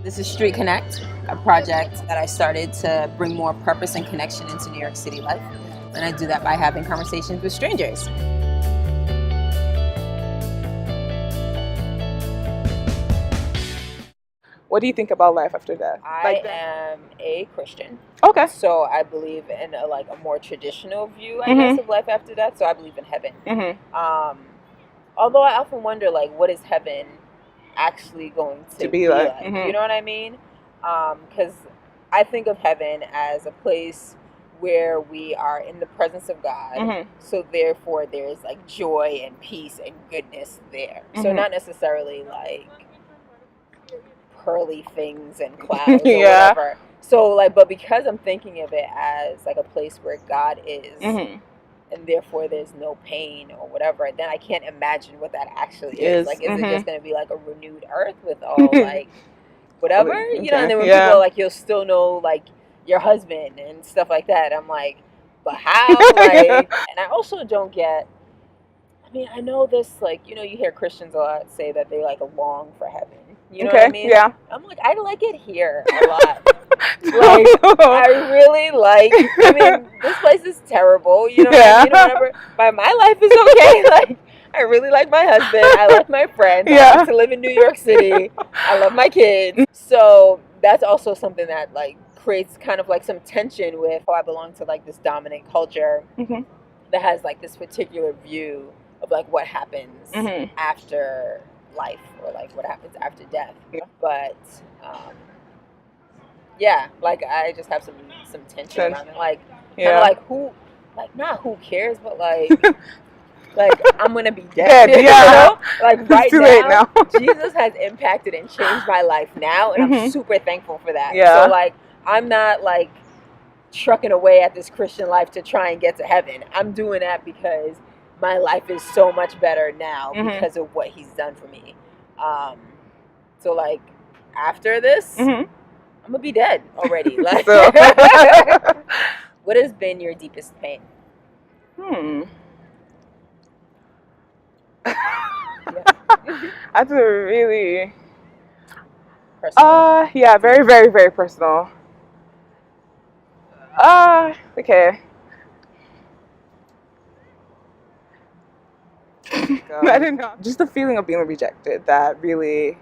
This is Street Connect, a project that I started to bring more purpose and connection into New York City life. And I do that by having conversations with strangers. What do you think about life after death? I am a Christian. Okay. So I believe in a more traditional view, I guess, of life after death. So I believe in heaven. Although I often wonder, what is heaven actually going to be like? You know what I mean? Because I think of heaven as a place where we are in the presence of God. So therefore there's joy and peace and goodness there. So not necessarily pearly things and clouds or whatever. So but because I'm thinking of it as a place where God is, and therefore there's no pain or whatever, then I can't imagine what that actually is. Is it just going to be a renewed earth with all whatever, you know? And then when people are you'll still know your husband and stuff like that, I'm but how? And I also don't get, I know this, you hear Christians a lot say that they long for heaven. You know what I mean? Yeah. I'm I like it here a lot. I really this place is terrible, you know what I mean, or whatever, but my life is okay. I really like my husband, I like my friends, I like to live in New York City, I love my kids. So that's also something that creates kind of some tension with how I belong to this dominant culture that has this particular view of what happens after life, or what happens after death. But I just have some tension around it. Who, not who cares, but I'm gonna be dead. You know? Right now, Jesus has impacted and changed my life now, and I'm super thankful for that. So I'm not trucking away at this Christian life to try and get to heaven. I'm doing that because my life is so much better now because of what he's done for me. So after this, I'm gonna be dead already. What has been your deepest pain? That's a really personal. Yeah, very, very, very personal. Okay. I don't know. Just the feeling of being rejected that really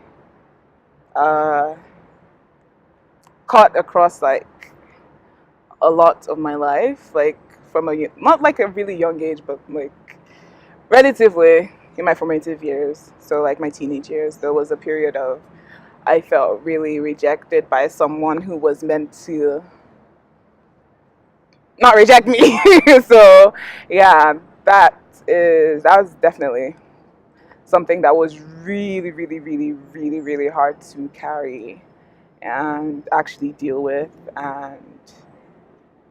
caught across a lot of my life, from not a really young age, but relatively in my formative years. So my teenage years, there was a period of I felt really rejected by someone who was meant to not reject me. So yeah, that was definitely something that was really, really, really, really, really hard to carry and actually deal with and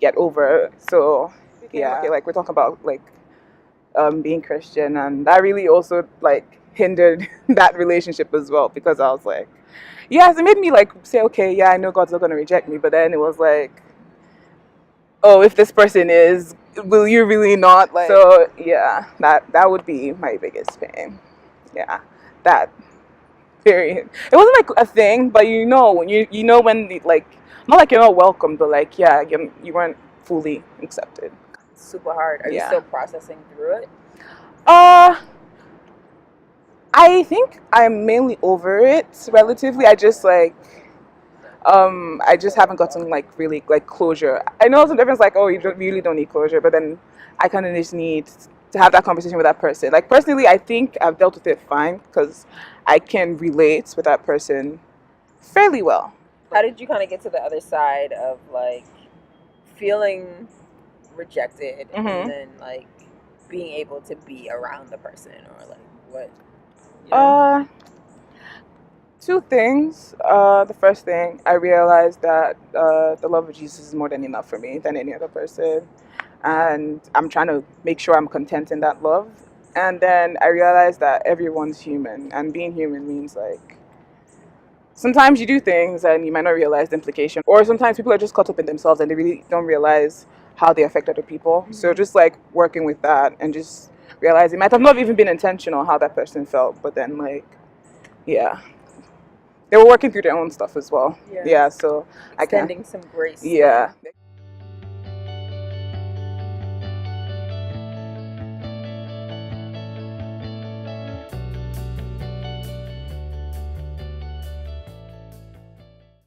get over. So yeah, we're talking about being Christian, and that really also hindered that relationship as well, because I was yes, it made me say, okay, yeah, I know God's not gonna reject me, but then it was oh, if this person is, will you really not? So yeah, that would be my biggest pain. Yeah, that period. It wasn't a thing, but when you know when not you're not welcome, but yeah, you weren't fully accepted. It's super hard. Are you still processing through it? I think I'm mainly over it relatively. I just I just haven't gotten really closure. I know sometimes oh, you really don't need closure, but then I kind of just need to have that conversation with that person. Personally, I think I've dealt with it fine because I can relate with that person fairly well. How did you kind of get to the other side of feeling rejected and then being able to be around the person, or what? You know? Two things. The first thing, I realized that the love of Jesus is more than enough for me than any other person, and I'm trying to make sure I'm content in that love. And then I realized that everyone's human, and being human means sometimes you do things and you might not realize the implication, or sometimes people are just caught up in themselves and they really don't realize how they affect other people. So just working with that and just realizing it might have not even been intentional how that person felt, but then yeah, they were working through their own stuff as well. Yeah, so extending some grace. Yeah.